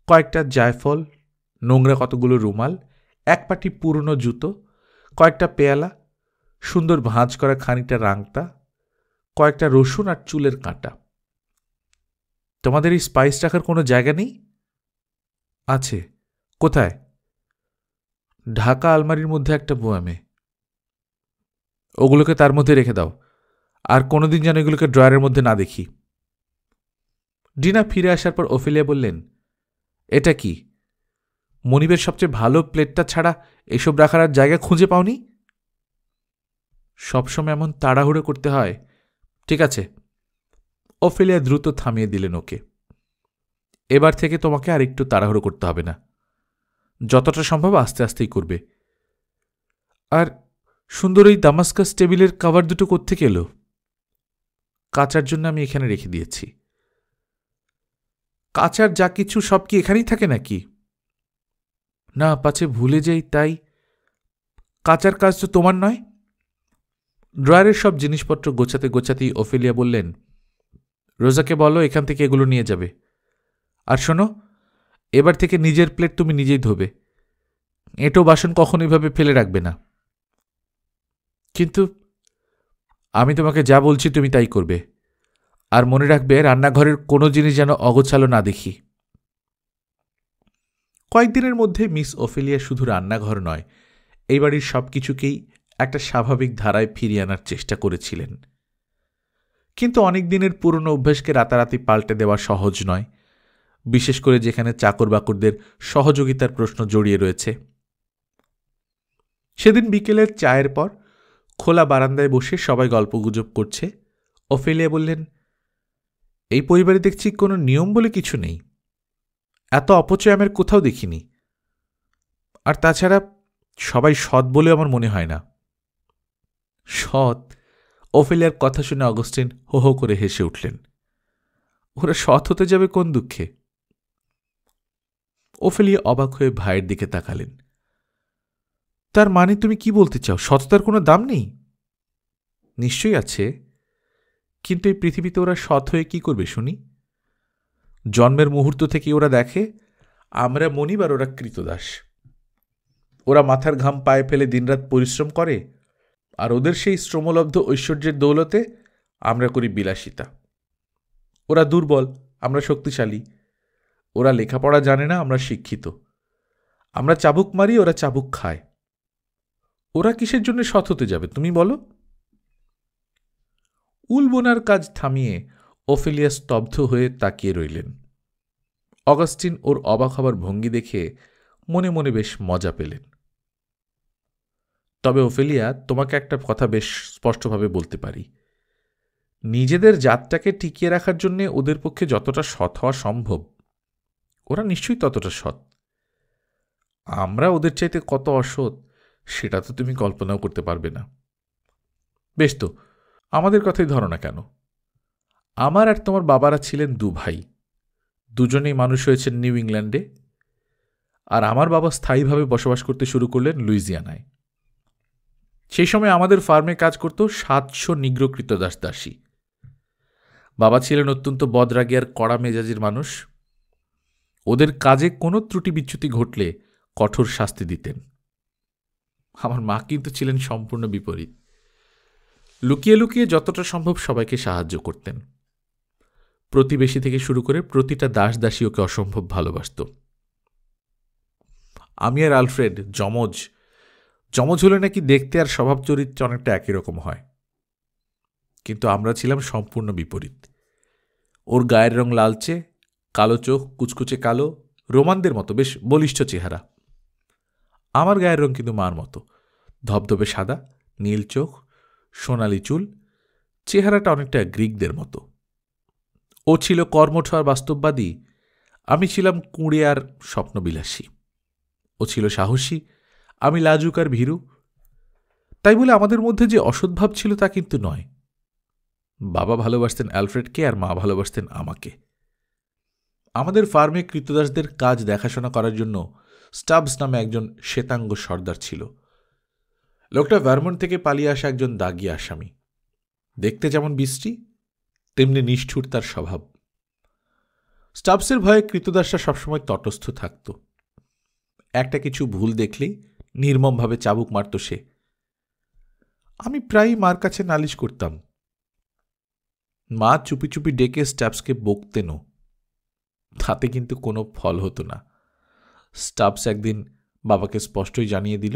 S1: কয়েকটা জায়ফল, নোংরা কতগুলো রুমাল, এক পাটি পুরনো জুতো, কয়েকটা পেয়ালা, সুন্দর ভাঁজ করা খানিকটা রাংতা, কয়েকটা রসুন আর চুলের কাঁটা। তোমাদের এই স্পাইস রাখার কোনো জায়গা নেই? আছে। কোথায়? ঢাকা আলমারির মধ্যে একটা বোয়ামে। ওগুলোকে তার মধ্যে রেখে দাও, আর কোনোদিন যেন এগুলোকে ড্রয়ারের মধ্যে না দেখি। ডিনা ফিরে আসার পর ওফেলিয়া বললেন, এটা কি? মনিবের সবচেয়ে ভালো প্লেটটা ছাড়া এসব রাখার আর জায়গা খুঁজে পাওনি? সবসময় এমন তাড়াহুড়ো করতে হয়? ঠিক আছে। ওফেলিয়া দ্রুত থামিয়ে দিলেন ওকে। এবার থেকে তোমাকে আর একটু তাড়াহুড়ো করতে হবে না, যতটা সম্ভব আস্তে আস্তেই করবে। আর সুন্দর এই দামাস্কাস টেবিলের কভার দুটো কোত্থেকে এলো? কাচার জন্য আমি এখানে রেখে দিয়েছি। কাচার যা কিছু সব কি এখানেই থাকে নাকি? না, পাছে ভুলে যাই তাই। কাচার কাজ তো তোমার নয়? ড্রয়ারের সব জিনিসপত্র গোছাতে গোছাতেই ওফেলিয়া বললেন, রোজাকে বলো এখান থেকে এগুলো নিয়ে যাবে। আর শোনো, এবার থেকে নিজের প্লেট তুমি নিজেই ধোবে, এঁটো বাসন কখনো এভাবে ফেলে রাখবে না। কিন্তু আমি তোমাকে যা বলছি তুমি তাই করবে, আর মনে রাখবে রান্নাঘরের কোনো জিনিস যেন অগোছালো না দেখি। কয়েকদিনের মধ্যে মিস ওফেলিয়া শুধু রান্নাঘর নয়, এই বাড়ির সব কিছুকেই একটা স্বাভাবিক ধারায় ফিরিয়ে আনার চেষ্টা করেছিলেন। কিন্তু অনেক দিনের পুরনো অভ্যাসকে রাতারাতি পাল্টে দেওয়া সহজ নয়, বিশেষ করে যেখানে চাকর বাকরদের সহযোগিতার প্রশ্ন জড়িয়ে রয়েছে। সেদিন বিকেলের চায়ের পর খোলা বারান্দায় বসে সবাই গল্পগুজব করছে। ওফেলিয়া বললেন, এই পরিবারে দেখছি কোনো নিয়ম বলে কিছু নেই, এত অপচয় আমি কোথাও দেখিনি। আর তাছাড়া সবাই সৎ বলে আমার মনে হয় না। সৎ? ওফেলিয়ার কথা শুনে অগস্টিন হো হো করে হেসে উঠলেন। ওরা সৎ হতে যাবে কোন দুঃখে? ওফেলিয়া অবাক হয়ে ভাইয়ের দিকে তাকালেন। তার মানে তুমি কি বলতে চাও, সততার কোনো দাম নেই? নিশ্চয়ই আছে, কিন্তু এই পৃথিবীতে ওরা সৎ হয়ে কি করবে শুনি? জন্মের মুহূর্ত থেকে ওরা দেখে আমরা মনিব আর ওরা কৃতদাস। ওরা মাথার ঘাম পায়ে ফেলে দিনরাত পরিশ্রম করে, আর ওদের সেই শ্রমলব্ধ ঐশ্বর্যের দৌলতে আমরা করি বিলাসিতা। ওরা দুর্বল, আমরা শক্তিশালী। ওরা লেখাপড়া জানে না, আমরা শিক্ষিত। আমরা চাবুক মারি, ওরা চাবুক খায়। ওরা কিসের জন্য সৎ হতে যাবে তুমি বলো? উল বোনার কাজ থামিয়ে ওফেলিয়া স্তব্ধ হয়ে তাকিয়ে রইলেন। অগাস্টিন ওর অবাক হবার ভঙ্গি দেখে মনে মনে বেশ মজা পেলেন। তবে ওফেলিয়া, তোমাকে একটা কথা বেশ স্পষ্টভাবে বলতে পারি, নিজেদের জাতটাকে টিকিয়ে রাখার জন্য ওদের পক্ষে যতটা সৎ হওয়া সম্ভব, ওরা নিশ্চয়ই ততটা সৎ। আমরা ওদের চাইতে কত অসৎ সেটা তো তুমি কল্পনাও করতে পারবে না। বেশ তো, আমাদের কথাই ধরো না কেন। আমার আর তোমার বাবারা ছিলেন দু ভাই, দুজনেই মানুষ হয়েছেন নিউ ইংল্যান্ডে, আর আমার বাবা স্থায়ীভাবে বসবাস করতে শুরু করলেন লুইজিয়ানায়। সেই সময় আমাদের ফার্মে কাজ করত 700 নিগ্রো কৃতদাস দাসী। বাবা ছিলেন অত্যন্ত বদরাগী আর কড়া মেজাজির মানুষ। ওদের কাজে কোনো ত্রুটি বিচ্যুতি ঘটলে কঠোর শাস্তি দিতেন। আমার মা কিন্তু ছিলেন সম্পূর্ণ বিপরীত। লুকিয়ে লুকিয়ে যতটা সম্ভব সবাইকে সাহায্য করতেন। প্রতিবেশী থেকে শুরু করে প্রতিটা দাস দাসী ওকে অসম্ভব ভালোবাসত। আমি আর আলফ্রেড যমজ। যমজ হলে নাকি দেখতে আর স্বভাব চরিত্র অনেকটা একই রকম হয়, কিন্তু আমরা ছিলাম সম্পূর্ণ বিপরীত। ওর গায়ের রং লালচে, কালো চোখ, কুচকুচে কালো, রোমানদের মতো বেশ বলিষ্ঠ চেহারা। আমার গায়ের রং কিন্তু মার মতো, ধবধবে সাদা, নীল চোখ, সোনালি চুল, চেহারাটা অনেকটা গ্রিকদের মতো। ও ছিল কর্মঠ আর বাস্তববাদী, আমি ছিলাম কুঁড়ে আর স্বপ্নবিলাসী। ও ছিল সাহসী, আমি লাজুক আর ভীরু। তাই বলে আমাদের মধ্যে যে অসদ্ভাব ছিল তা কিন্তু নয়। বাবা ভালোবাসতেন অ্যালফ্রেডকে আর মা ভালোবাসতেন আমাকে। আমাদের ফার্মে কৃতদাসদের কাজ দেখাশোনা করার জন্য স্টাবস নামে একজন শ্বেতাঙ্গ সর্দার ছিল। লোকটা ভারমন্ট থেকে পালিয়ে আসা একজন দাগী আসামি। দেখতে যেমন বিশ্রী, তেমনি নিষ্ঠুর তার স্বভাব। স্টাবসের ভয়ে কৃতদাসরা সবসময় তটস্থ থাকত। একটা কিছু ভুল দেখলেই নির্মমভাবে চাবুক মারত সে। আমি প্রায়ই মার কাছে নালিশ করতাম। মা চুপি চুপি ডেকে স্টাবসকে বকতেনও, তাতে কিন্তু কোনো ফল হতো না। স্টাবস একদিন বাবাকে স্পষ্টই জানিয়ে দিল,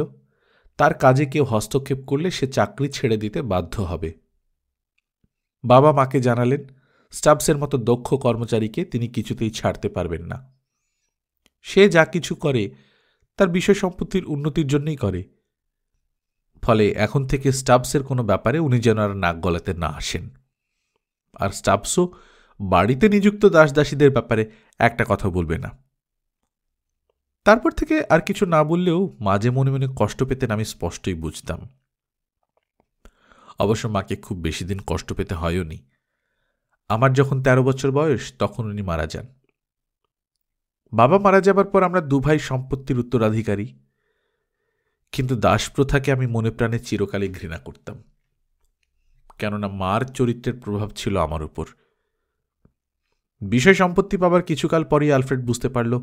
S1: তার কাজে কেউ হস্তক্ষেপ করলে সে চাকরি ছেড়ে দিতে বাধ্য হবে। বাবা মাকে জানালেন স্টাবসের মতো দক্ষ কর্মচারীকে তিনি কিছুতেই ছাড়তে পারবেন না। সে যা কিছু করে তার বিষয় সম্পত্তির উন্নতির জন্যই করে। ফলে এখন থেকে স্টাবসের কোনো ব্যাপারে উনি যেন আর নাক গলাতে না আসেন। আর স্টাবসও বাড়িতে নিযুক্ত দাসদাসীদের ব্যাপারে একটা কথা বলবে না। তারপর থেকে আর কিছু না বললেও মাঝে মনে মনে কষ্ট পেতেন, আমি স্পষ্টই বুঝতাম। অবশ্য মাকে খুব বেশি দিন কষ্ট পেতে হয়ও নি। আমার যখন 13 বছর বয়স তখন উনি মারা যান। বাবা মারা যাবার পর আমরা দু ভাই সম্পত্তির উত্তরাধিকারী। কিন্তু দাসপ্রথাকে আমি মনে প্রাণে চিরকালই ঘৃণা করতাম। কেননা মার চরিত্রের প্রভাব ছিল আমার উপর। বিষয় সম্পত্তি পাবার কিছুকাল পরই আলফ্রেড বুঝতে পারল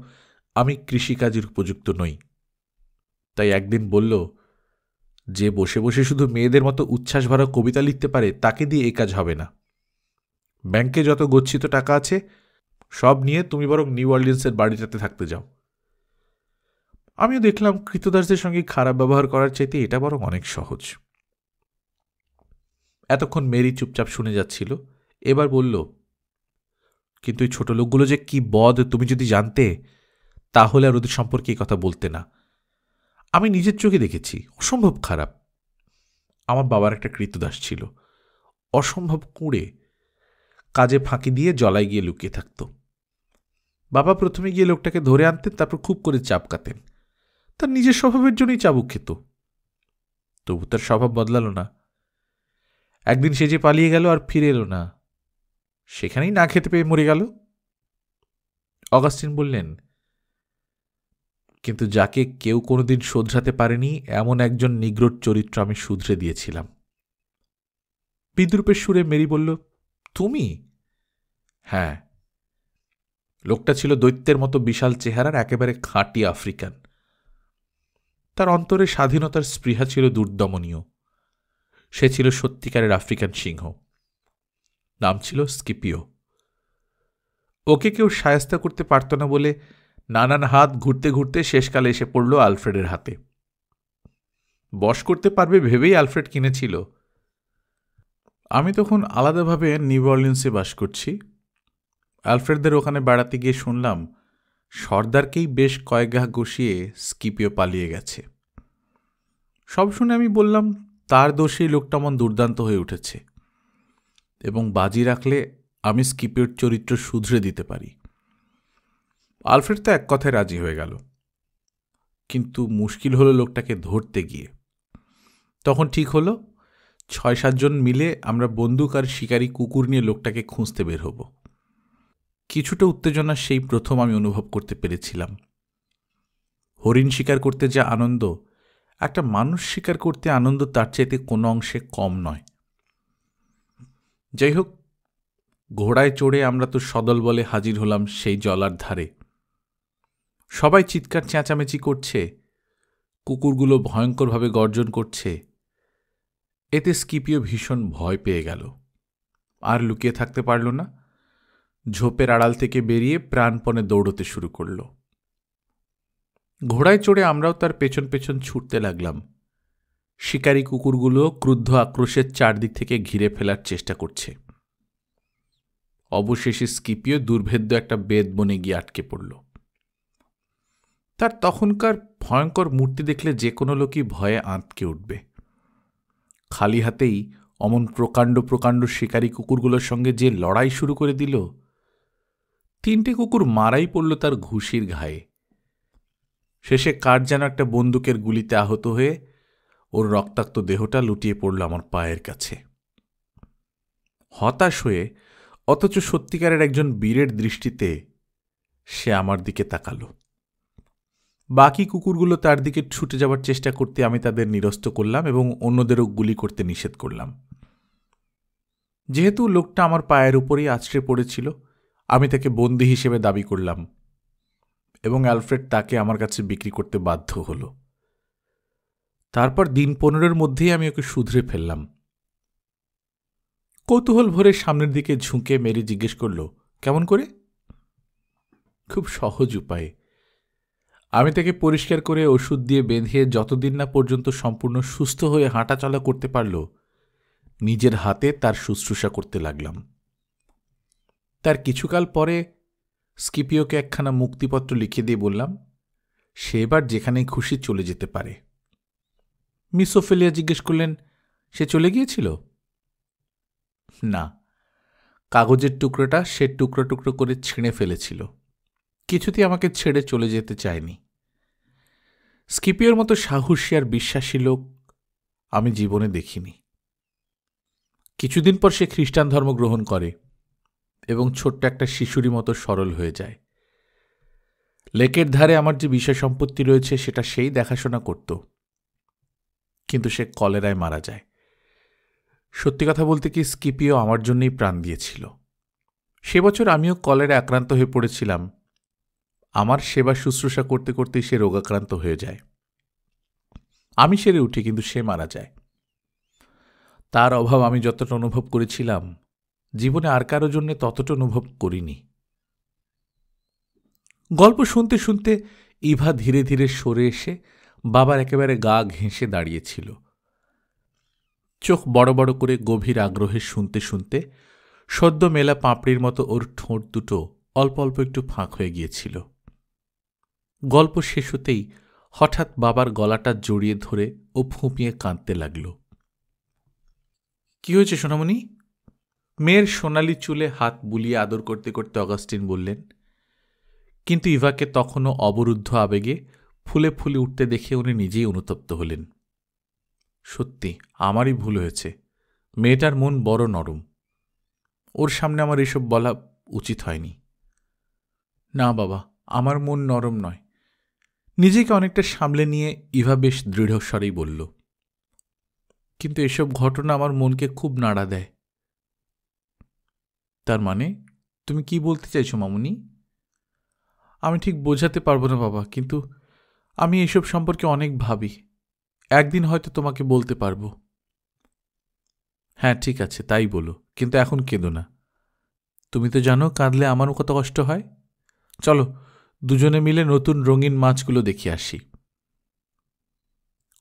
S1: আমি কৃষিকাজের উপযুক্ত নই। তাই একদিন বলল, যে বসে বসে শুধু মেয়েদের মতো উচ্ছ্বাস ভরা কবিতা লিখতে পারে তাকে দিয়ে এই কাজ হবে না। ব্যাংকে যত গচ্ছিত টাকা আছে সব নিয়ে তুমি বরং নিউ অর্লিন্সের বাড়িটাতে থাকতে যাও। আমিও দেখলাম কৃতদাসদের সঙ্গে খারাপ ব্যবহার করার চাইতে এটা বরং অনেক সহজ। এতক্ষণ মেরি চুপচাপ শুনে যাচ্ছিল। এবার বলল, কিন্তু এই ছোট লোকগুলো যে কি বদ তুমি যদি জানতে, তাহলে আর ওদের সম্পর্কে এই কথা বলতে না। আমি নিজের চোখে দেখেছি, অসম্ভব খারাপ। আমার বাবার একটা কৃতদাস ছিল, অসম্ভব কুঁড়ে, কাজে ফাঁকি দিয়ে জলায় গিয়ে লুকিয়ে থাকত। বাবা প্রথমে গিয়ে লোকটাকে ধরে আনতেন, তারপর খুব করে চাপকাতেন। তার নিজের স্বভাবের জন্যই চাবুক খেত, তবু তার স্বভাব বদলালো না। একদিন সে যে পালিয়ে গেল আর ফিরে এলো না, সেখানেই না খেতে পেয়ে মরে গেল। অগাস্টিন বললেন, কিন্তু যাকে কেউ কোনোদিন শোধরাতে পারেনি এমন একজন নিগ্রোর চরিত্র আমি শুধরে দিয়েছিলাম। বিদ্রুপের সুরে মেরি বলল, তুমি? হ্যাঁ। লোকটা ছিল দৈত্যের মতো বিশাল চেহারার, একেবারে খাঁটি আফ্রিকান। তার অন্তরে স্বাধীনতার স্পৃহা ছিল দুর্দমনীয়। সে ছিল সত্যিকারের আফ্রিকান সিংহ। নাম ছিল স্কিপিও। ওকে কেউ শায়েস্তা করতে পারত না বলে নানান হাত ঘুরতে ঘুরতে শেষকালে এসে পড়ল আলফ্রেডের হাতে। বশ করতে পারবে ভেবেই আলফ্রেড কিনেছিল। আমি তখন আলাদাভাবে নিউ অর্লিন্সে বাস করছি। আলফ্রেডদের ওখানে বেড়াতে গিয়ে শুনলাম সর্দারকেই বেশ কয়েক ঘা ঘষিয়ে স্কিপিও পালিয়ে গেছে। সব শুনে আমি বললাম, তার দোষেই লোকটা মন দুর্দান্ত হয়ে উঠেছে, এবং বাজি রাখলে আমি স্কিপিওর চরিত্র শুধরে দিতে পারি। আলফ্রেড তো এক কথায় রাজি হয়ে গেল, কিন্তু মুশকিল হলো লোকটাকে ধরতে গিয়ে। তখন ঠিক হলো ৬-৭ জন মিলে আমরা বন্দুক আর শিকারী কুকুর নিয়ে লোকটাকে খুঁজতে বের হব। কিছুটা উত্তেজনা সেই প্রথম আমি অনুভব করতে পেরেছিলাম। হরিণ শিকার করতে যা আনন্দ, একটা মানুষ শিকার করতে আনন্দ তার চাইতে কোনো অংশে কম নয়। যাই হোক, ঘোড়ায় চড়ে আমরা তো সদল বলে হাজির হলাম সেই জলার ধারে। সবাই চিৎকার চেঁচামেচি করছে, কুকুরগুলো ভয়ঙ্করভাবে গর্জন করছে। এতে স্কিপিও ভীষণ ভয় পেয়ে গেল, আর লুকিয়ে থাকতে পারল না। ঝোপের আড়াল থেকে বেরিয়ে প্রাণপণে দৌড়তে শুরু করল। ঘোড়ায় চড়ে আমরাও তার পেছন পেছন ছুটতে লাগলাম। শিকারী কুকুরগুলো ক্রুদ্ধ আক্রোশের চারদিক থেকে ঘিরে ফেলার চেষ্টা করছে। অবশেষে স্কিপিও দুর্ভেদ্য একটা বেদ বনে গিয়ে আটকে পড়ল। তার তখনকার ভয়ঙ্কর মূর্তি দেখলে যে কোনো লোকই ভয়ে আঁতকে উঠবে। খালি হাতেই অমন প্রকাণ্ড প্রকাণ্ড শিকারী কুকুরগুলোর সঙ্গে যে লড়াই শুরু করে দিল, 3টে কুকুর মারাই পড়ল তার ঘুষির ঘায়ে। শেষে কার যেন একটা বন্দুকের গুলিতে আহত হয়ে ওর রক্তাক্ত দেহটা লুটিয়ে পড়ল আমার পায়ের কাছে। হতাশ হয়ে, অথচ সত্যিকারের একজন বীরের দৃষ্টিতে সে আমার দিকে তাকাল। বাকি কুকুরগুলো তার দিকে ছুটে যাওয়ার চেষ্টা করতে আমি তাদের নিরস্ত করলাম এবং অন্যদেরও গুলি করতে নিষেধ করলাম। যেহেতু লোকটা আমার পায়ের উপরেই আছড়ে পড়েছিল, আমি তাকে বন্দী হিসেবে দাবি করলাম এবং অ্যালফ্রেড তাকে আমার কাছে বিক্রি করতে বাধ্য হল। তারপর দিন 15-এর মধ্যেই আমি ওকে শুধরে ফেললাম। কৌতূহল ভরে সামনের দিকে ঝুঁকে মেরি জিজ্ঞেস করল, কেমন করে? খুব সহজ উপায়ে। আমি তাকে পরিষ্কার করে ওষুধ দিয়ে বেঁধে যতদিন না পর্যন্ত সম্পূর্ণ সুস্থ হয়ে হাঁটাচলা করতে পারল, নিজের হাতে তার শুশ্রূষা করতে লাগলাম। তার কিছুকাল পরে স্কিপিওকে একখানা মুক্তিপত্র লিখে দিয়ে বললাম, সে এবার যেখানেই খুশি চলে যেতে পারে। মিস ওফেলিয়া জিজ্ঞেস করলেন, সে চলে গিয়েছিল? না, কাগজের টুকরোটা সে টুকরো টুকরো করে ছিঁড়ে ফেলেছিল। কিছুতেই আমাকে ছেড়ে চলে যেতে চায়নি। স্কিপিওর মতো সাহসী আর বিশ্বাসী লোক আমি জীবনে দেখিনি। কিছুদিন পর সে খ্রিস্টান ধর্ম গ্রহণ করে এবং ছোট্ট একটা শিশুরই মতো সরল হয়ে যায়। লেকের ধারে আমার যে বিষয় সম্পত্তি রয়েছে সেটা সেই দেখাশোনা করত, কিন্তু সে কলেরায় মারা যায়। সত্যি কথা বলতে কি, স্কিপিও আমার জন্যই প্রাণ দিয়েছিল। সে বছর আমিও কলেরায় আক্রান্ত হয়ে পড়েছিলাম। আমার সেবা শুশ্রূষা করতে করতেই সে রোগাক্রান্ত হয়ে যায়। আমি সেরে উঠি, কিন্তু সে মারা যায়। তার অভাব আমি যতটা অনুভব করেছিলাম, জীবনে আর কারো জন্য ততটা অনুভব করিনি। গল্প শুনতে শুনতে ইভা ধীরে ধীরে সরে এসে বাবার একেবারে গা ঘেঁষে দাঁড়িয়েছিল। চোখ বড় বড় করে গভীর আগ্রহে শুনতে শুনতে সদ্য মেলা পাঁপড়ির মতো ওর ঠোঁট দুটো অল্প অল্প একটু ফাঁক হয়ে গিয়েছিল। গল্প শেষ হতেই হঠাৎ বাবার গলাটা জড়িয়ে ধরে ও ফুঁপিয়ে কাঁদতে লাগল। কি হয়েছে সোনামণি? মেয়ের সোনালি চুলে হাত বুলিয়ে আদর করতে করতে অগাস্টিন বললেন। কিন্তু ইভাকে তখনও অবরুদ্ধ আবেগে ফুলে ফুলে উঠতে দেখে উনি নিজেই অনুতপ্ত হলেন। সত্যি আমারই ভুল হয়েছে। মেয়েটার মন বড় নরম। ওর সামনে আমার এসব বলা উচিত হয়নি। না বাবা, আমার মন নরম নয়। নিজেকে অনেকটা সামলে নিয়ে ইভা বেশ দৃঢ়স্বরেই বলল। কিন্তু এসব ঘটনা আমার মনকে খুব নাড়া দেয়। তার মানে তুমি কি বলতে চাইছো মামুনি? আমি ঠিক বোঝাতে পারবো না বাবা, কিন্তু আমি এসব সম্পর্কে অনেক ভাবি। একদিন হয়তো তোমাকে বলতে পারবো। হ্যাঁ ঠিক আছে, তাই বলো, কিন্তু এখন কেঁদো না। তুমি তো জানো কাঁদলে আমারও কত কষ্ট হয়। চলো দুজনে মিলে নতুন রঙিন মাছগুলো দেখে আসি।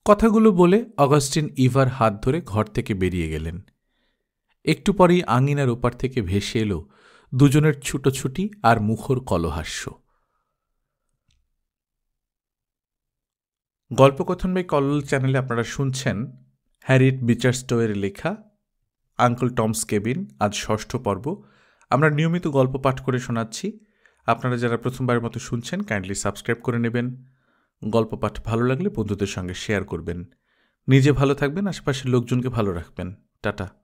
S1: কথাগুলো বলে অগাস্টিন ইভার হাত ধরে ঘর থেকে বেরিয়ে গেলেন। একটু পরেই আঙিনার ওপার থেকে ভেসে এলো দুজনের ছুটোছুটি আর মুখর কলহাস্য। গল্পকথন বাই কল্লোল চ্যানেলে আপনারা শুনছেন হ্যারিয়েট বিচারস্টোয়ের লেখা আঙ্কেল টমস কেবিন, আজ ৬ষ্ঠ পর্ব। আমরা নিয়মিত গল্প পাঠ করে শোনাচ্ছি। আপনারা যারা প্রথমবারের মতো শুনছেন, কাইন্ডলি সাবস্ক্রাইব করে নেবেন। গল্প পাঠ ভালো লাগলে বন্ধুদের সঙ্গে শেয়ার করবেন। নিজে ভালো থাকবেন, আশেপাশের লোকজনকে ভালো রাখবেন। টাটা।